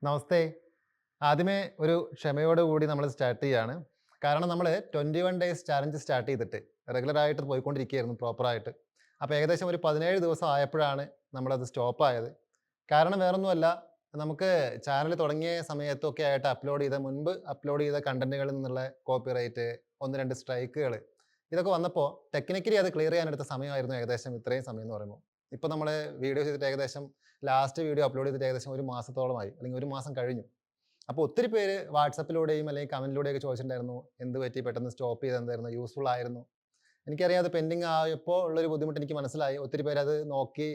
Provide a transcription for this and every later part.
നമസ്തേ. ആദ്യമേ ഒരു ക്ഷമയോടുകൂടി നമ്മൾ സ്റ്റാർട്ട് ചെയ്യാണ്. കാരണം നമ്മൾ 21 ഡേയ്സ് ചാലഞ്ച് സ്റ്റാർട്ട് ചെയ്തിട്ട് റെഗുലറായിട്ട് പോയിക്കൊണ്ടിരിക്കുകയായിരുന്നു പ്രോപ്പറായിട്ട്. അപ്പോൾ ഏകദേശം ഒരു 17 ദിവസം ആയപ്പോഴാണ് നമ്മളത് സ്റ്റോപ്പ് ആയത്. കാരണം വേറൊന്നുമല്ല, നമുക്ക് ചാനൽ തുടങ്ങിയ സമയത്തൊക്കെ ആയിട്ട് മുൻപ് അപ്ലോഡ് ചെയ്ത കണ്ടന്റുകളിൽ നിന്നുള്ള കോപ്പിറൈറ്റ്, 1, 2 സ്ട്രൈക്കുകൾ ഇതൊക്കെ വന്നപ്പോൾ ടെക്നിക്കലി അത് ക്ലിയർ ചെയ്യാനെടുത്ത സമയമായിരുന്നു ഏകദേശം ഇത്രയും സമയം എന്ന് പറയുമ്പോൾ. ഇപ്പോൾ നമ്മൾ വീഡിയോ ചെയ്തിട്ട് ഏകദേശം ലാസ്റ്റ് വീഡിയോ അപ്ലോഡ് ചെയ്തിട്ട് ഏകദേശം 1 മാസത്തോളമായി, അല്ലെങ്കിൽ 1 മാസം കഴിഞ്ഞു. അപ്പോൾ ഒത്തിരി പേര് വാട്സപ്പിലൂടെയും അല്ലെങ്കിൽ കമന്റിലൂടെയൊക്കെ ചോദിച്ചിട്ടുണ്ടായിരുന്നു, എന്ത് പറ്റി പെട്ടെന്ന് സ്റ്റോപ്പ് ചെയ്ത്, എന്തായിരുന്നു യൂസ്ഫുൾ ആയിരുന്നു. എനിക്കറിയാം അത് പെൻഡിങ് ആയപ്പോൾ ഉള്ളൊരു ബുദ്ധിമുട്ട് എനിക്ക് മനസ്സിലായി. ഒത്തിരി പേര് അത് നോക്കി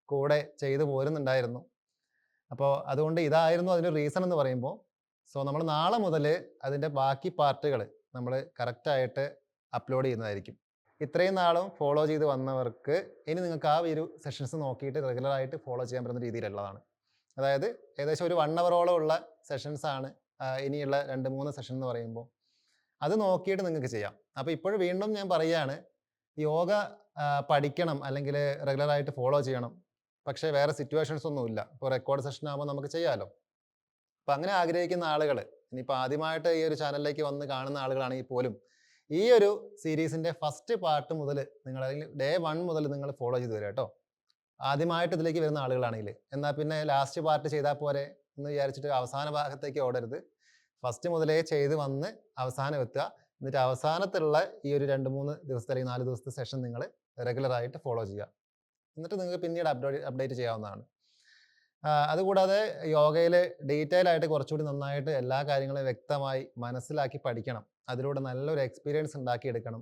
കൂടെ ചെയ്തു പോരുന്നുണ്ടായിരുന്നു. അപ്പോൾ അതുകൊണ്ട് ഇതായിരുന്നു അതിൻ്റെ റീസൺ എന്ന് പറയുമ്പോൾ. സോ നമ്മൾ നാളെ മുതൽ അതിൻ്റെ ബാക്കി പാർട്ടുകൾ നമ്മൾ കറക്റ്റായിട്ട് അപ്ലോഡ് ചെയ്യുന്നതായിരിക്കും. ഇത്രയും നാളും ഫോളോ ചെയ്ത് വന്നവർക്ക് ഇനി നിങ്ങൾക്ക് ആ ഒരു സെഷൻസ് നോക്കിയിട്ട് റെഗുലറായിട്ട് ഫോളോ ചെയ്യാൻ പറ്റുന്ന രീതിയിലുള്ളതാണ്. അതായത് ഏകദേശം ഒരു 1 അവറോളം ഉള്ള സെഷൻസാണ് ഇനിയുള്ള 2-3 സെഷൻ എന്ന് പറയുമ്പോൾ. അത് നോക്കിയിട്ട് നിങ്ങൾക്ക് ചെയ്യാം. അപ്പോൾ ഇപ്പോൾ വീണ്ടും ഞാൻ പറയുകയാണ്, യോഗ പഠിക്കണം അല്ലെങ്കിൽ റെഗുലറായിട്ട് ഫോളോ ചെയ്യണം. പക്ഷേ വേറെ സിറ്റുവേഷൻസ് ഒന്നുമില്ല. ഇപ്പോൾ റെക്കോർഡ് സെഷൻ ആകുമ്പോൾ നമുക്ക് ചെയ്യാമല്ലോ. അപ്പോൾ അങ്ങനെ ആഗ്രഹിക്കുന്ന ആളുകൾ, ഇനിയിപ്പോൾ ആദ്യമായിട്ട് ഈ ഒരു ചാനലിലേക്ക് വന്ന് കാണുന്ന ആളുകളാണെങ്കിൽ പോലും ഈ ഒരു സീരീസിൻ്റെ ഫസ്റ്റ് പാർട്ട് മുതൽ നിങ്ങൾ, അല്ലെങ്കിൽ ഡേ 1 മുതൽ നിങ്ങൾ ഫോളോ ചെയ്ത് വരിക കേട്ടോ. ആദ്യമായിട്ട് ഇതിലേക്ക് വരുന്ന ആളുകളാണെങ്കിൽ. എന്നാൽ പിന്നെ ലാസ്റ്റ് പാർട്ട് ചെയ്താൽ പോരെ എന്ന് വിചാരിച്ചിട്ട് അവസാന ഭാഗത്തേക്ക് ഓടരുത്. ഫസ്റ്റ് മുതലേ ചെയ്ത് വന്ന് അവസാനം എത്തുക. എന്നിട്ട് അവസാനത്തുള്ള ഈ ഒരു 2-3 ദിവസത്തെ അല്ലെങ്കിൽ 4 ദിവസത്തെ സെഷൻ നിങ്ങൾ റെഗുലറായിട്ട് ഫോളോ ചെയ്യുക. എന്നിട്ട് നിങ്ങൾക്ക് പിന്നീട് അപ്ഡേറ്റ് ചെയ്യാവുന്നതാണ്. അതുകൂടാതെ യോഗയിൽ ഡീറ്റെയിൽ ആയിട്ട് കുറച്ചുകൂടി നന്നായിട്ട് എല്ലാ കാര്യങ്ങളും വ്യക്തമായി മനസ്സിലാക്കി പഠിക്കണം. അതിലൂടെ നല്ലൊരു എക്സ്പീരിയൻസ് ഉണ്ടാക്കിയെടുക്കണം.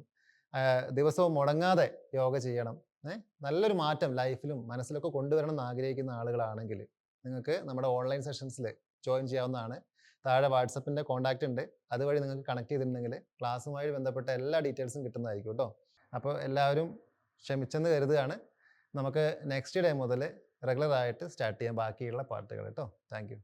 ദിവസവും മുടങ്ങാതെ യോഗ ചെയ്യണം. നല്ലൊരു മാറ്റം ലൈഫിലും മനസ്സിലൊക്കെ കൊണ്ടുവരണം എന്ന് ആഗ്രഹിക്കുന്ന ആളുകളാണെങ്കിൽ നിങ്ങൾക്ക് നമ്മുടെ ഓൺലൈൻ സെഷൻസിൽ ജോയിൻ ചെയ്യാവുന്നതാണ്. താഴെ വാട്സപ്പിൻ്റെ കോൺടാക്റ്റ് ഉണ്ട്. അതുവഴി നിങ്ങൾക്ക് കണക്ട് ചെയ്തിട്ടുണ്ടെങ്കിൽ ക്ലാസ്സുമായി ബന്ധപ്പെട്ട എല്ലാ ഡീറ്റെയിൽസും കിട്ടുന്നതായിരിക്കും കേട്ടോ. അപ്പോൾ എല്ലാവരും ക്ഷമിച്ചെന്ന് കരുതുകയാണ്. നമുക്ക് നെക്സ്റ്റ് ഡേ മുതൽ റെഗുലറായിട്ട് സ്റ്റാർട്ട് ചെയ്യാം ബാക്കിയുള്ള പാർട്ടുകൾ കേട്ടോ. Thank you.